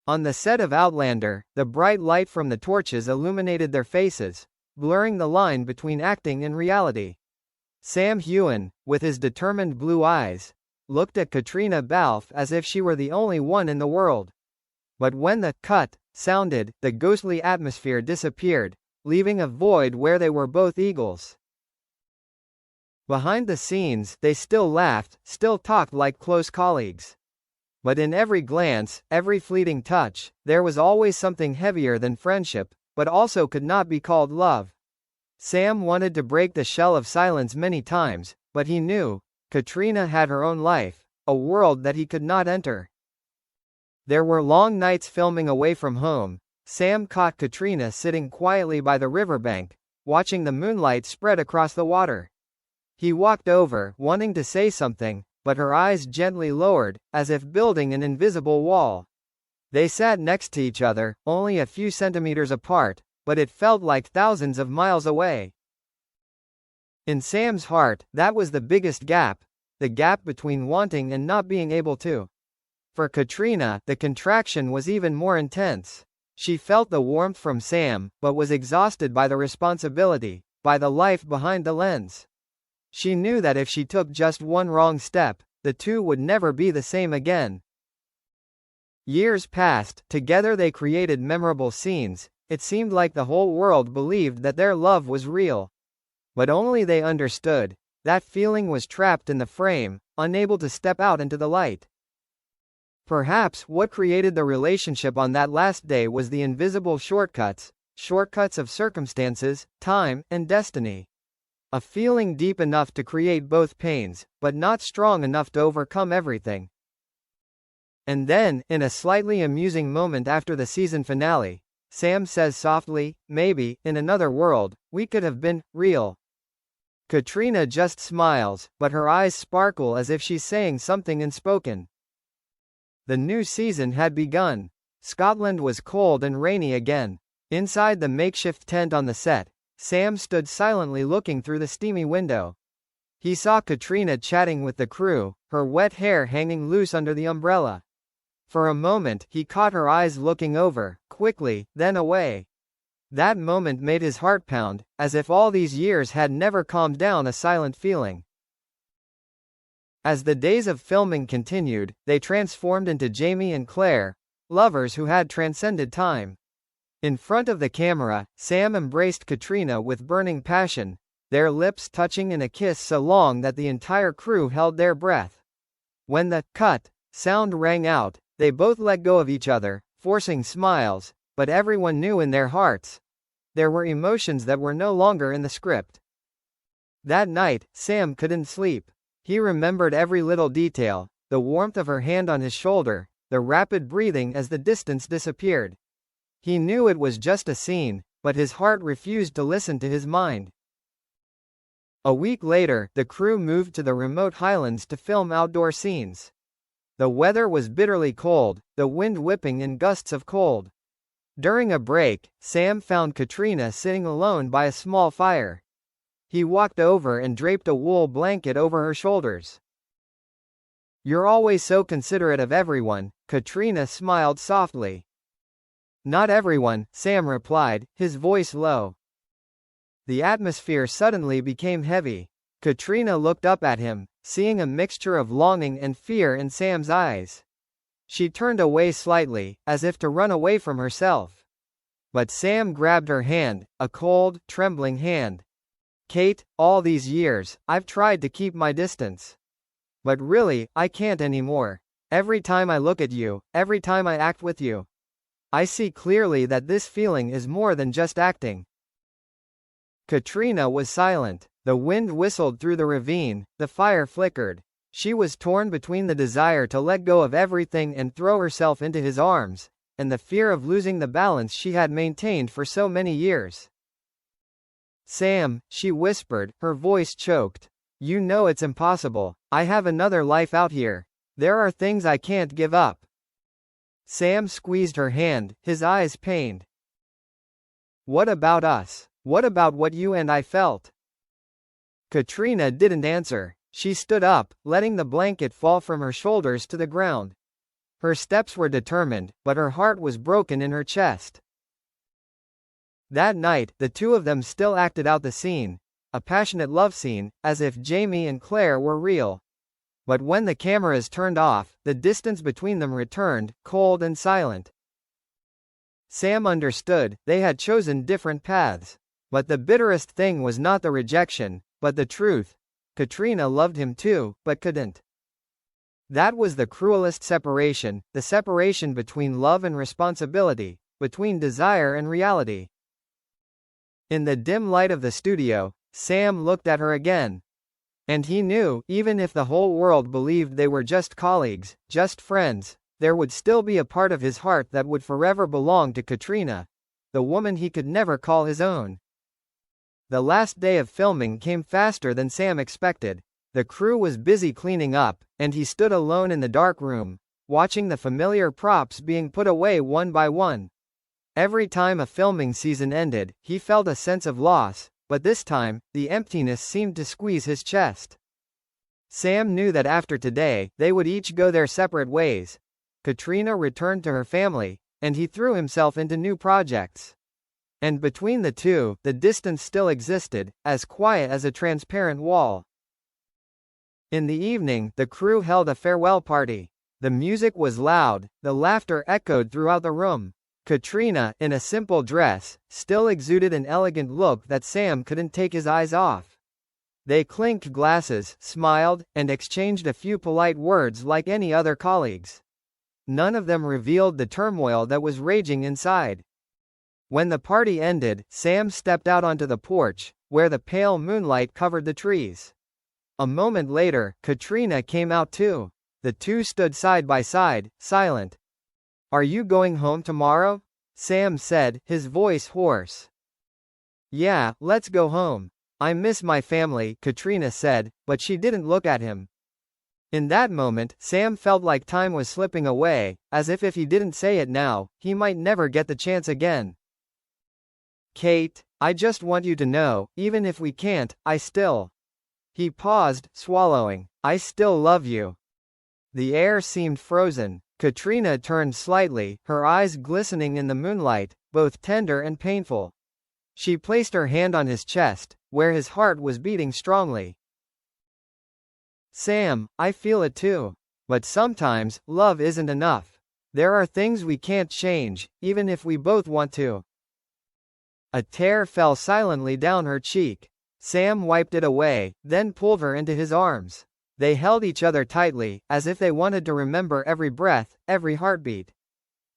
On the set of Outlander, the bright light from the torches illuminated their faces, blurring the line between acting and reality. Sam Heughan, with his determined blue eyes, looked at Caitriona Balfe as if she were the only one in the world. But when the cut sounded, the ghostly atmosphere disappeared, leaving a void where they were both eagles. Behind the scenes, they still laughed, still talked like close colleagues. But in every glance, every fleeting touch, there was always something heavier than friendship, but also could not be called love. Sam wanted to break the shell of silence many times, but he knew, Caitriona had her own life, a world that he could not enter. There were long nights filming away from home. Sam caught Caitriona sitting quietly by the riverbank, watching the moonlight spread across the water. He walked over, wanting to say something, but her eyes gently lowered, as if building an invisible wall. They sat next to each other, only a few centimeters apart, but it felt like thousands of miles away. In Sam's heart, that was the biggest gap, the gap between wanting and not being able to. For Caitriona, the contraction was even more intense. She felt the warmth from Sam, but was exhausted by the responsibility, by the life behind the lens. She knew that if she took just one wrong step, the two would never be the same again. Years passed, together they created memorable scenes. It seemed like the whole world believed that their love was real. But only they understood. That feeling was trapped in the frame, unable to step out into the light. Perhaps what created the relationship on that last day was the invisible shortcuts of circumstances, time, and destiny. A feeling deep enough to create both pains, but not strong enough to overcome everything. And then, in a slightly amusing moment after the season finale, Sam says softly, "Maybe, in another world, we could have been real." Caitriona just smiles, but her eyes sparkle as if she's saying something unspoken. The new season had begun. Scotland was cold and rainy again. Inside the makeshift tent on the set, Sam stood silently looking through the steamy window. He saw Caitriona chatting with the crew, her wet hair hanging loose under the umbrella. For a moment, he caught her eyes looking over, quickly, then away. That moment made his heart pound, as if all these years had never calmed down a silent feeling. As the days of filming continued, they transformed into Jamie and Claire, lovers who had transcended time. In front of the camera, Sam embraced Caitriona with burning passion, their lips touching in a kiss so long that the entire crew held their breath. When the cut sound rang out, they both let go of each other, forcing smiles, but everyone knew in their hearts. There were emotions that were no longer in the script. That night, Sam couldn't sleep. He remembered every little detail, the warmth of her hand on his shoulder, the rapid breathing as the distance disappeared. He knew it was just a scene, but his heart refused to listen to his mind. A week later, the crew moved to the remote highlands to film outdoor scenes. The weather was bitterly cold, the wind whipping in gusts of cold. During a break, Sam found Caitriona sitting alone by a small fire. He walked over and draped a wool blanket over her shoulders. "You're always so considerate of everyone," Caitriona smiled softly. "Not everyone," Sam replied, his voice low. The atmosphere suddenly became heavy. Caitriona looked up at him, seeing a mixture of longing and fear in Sam's eyes. She turned away slightly, as if to run away from herself. But Sam grabbed her hand, a cold, trembling hand. "Kate, all these years, I've tried to keep my distance. But really, I can't anymore. Every time I look at you, every time I act with you, I see clearly that this feeling is more than just acting." Caitriona was silent. The wind whistled through the ravine, the fire flickered. She was torn between the desire to let go of everything and throw herself into his arms, and the fear of losing the balance she had maintained for so many years. "Sam," she whispered, her voice choked. "You know it's impossible. I have another life out here. There are things I can't give up." Sam squeezed her hand, his eyes pained. "What about us? What about what you and I felt?" Caitriona didn't answer. She stood up, letting the blanket fall from her shoulders to the ground. Her steps were determined, but her heart was broken in her chest. That night, the two of them still acted out the scene, a passionate love scene, as if Jamie and Claire were real. But when the cameras turned off, the distance between them returned, cold and silent. Sam understood, they had chosen different paths. But the bitterest thing was not the rejection, but the truth. Caitriona loved him too, but couldn't. That was the cruelest separation, the separation between love and responsibility, between desire and reality. In the dim light of the studio, Sam looked at her again. And he knew, even if the whole world believed they were just colleagues, just friends, there would still be a part of his heart that would forever belong to Caitriona, the woman he could never call his own. The last day of filming came faster than Sam expected. The crew was busy cleaning up, and he stood alone in the dark room, watching the familiar props being put away one by one. Every time a filming season ended, he felt a sense of loss, but this time, the emptiness seemed to squeeze his chest. Sam knew that after today, they would each go their separate ways. Caitriona returned to her family, and he threw himself into new projects. And between the two, the distance still existed, as quiet as a transparent wall. In the evening, the crew held a farewell party. The music was loud, the laughter echoed throughout the room. Caitriona, in a simple dress, still exuded an elegant look that Sam couldn't take his eyes off. They clinked glasses, smiled, and exchanged a few polite words like any other colleagues. None of them revealed the turmoil that was raging inside. When the party ended, Sam stepped out onto the porch, where the pale moonlight covered the trees. A moment later, Caitriona came out too. The two stood side by side, silent. "Are you going home tomorrow?" Sam said, his voice hoarse. "Yeah, let's go home. I miss my family," Caitriona said, but she didn't look at him. In that moment, Sam felt like time was slipping away, as if he didn't say it now, he might never get the chance again. "Kate, I just want you to know, even if we can't, I still..." He paused, swallowing. "I still love you." The air seemed frozen. Caitriona turned slightly, her eyes glistening in the moonlight, both tender and painful. She placed her hand on his chest, where his heart was beating strongly. "Sam, I feel it too. But sometimes, love isn't enough. There are things we can't change, even if we both want to." A tear fell silently down her cheek. Sam wiped it away, then pulled her into his arms. They held each other tightly, as if they wanted to remember every breath, every heartbeat.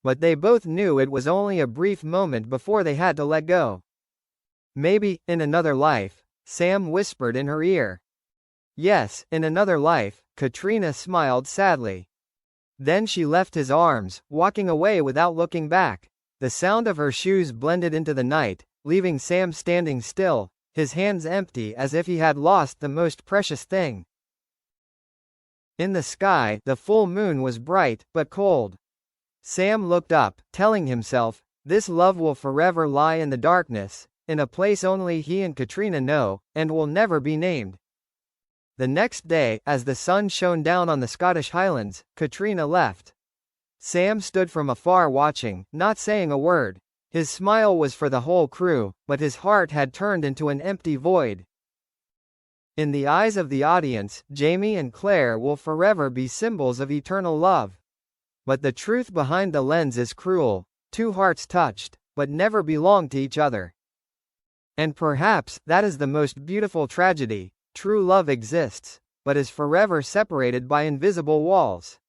But they both knew it was only a brief moment before they had to let go. "Maybe, in another life," Sam whispered in her ear. "Yes, in another life," Caitriona smiled sadly. Then she left his arms, walking away without looking back. The sound of her shoes blended into the night, leaving Sam standing still, his hands empty as if he had lost the most precious thing. In the sky, the full moon was bright, but cold. Sam looked up, telling himself, this love will forever lie in the darkness, in a place only he and Caitriona know, and will never be named. The next day, as the sun shone down on the Scottish Highlands, Caitriona left. Sam stood from afar watching, not saying a word. His smile was for the whole crew, but his heart had turned into an empty void. In the eyes of the audience, Jamie and Claire will forever be symbols of eternal love. But the truth behind the lens is cruel. Two hearts touched, but never belonged to each other. And perhaps, that is the most beautiful tragedy. True love exists, but is forever separated by invisible walls.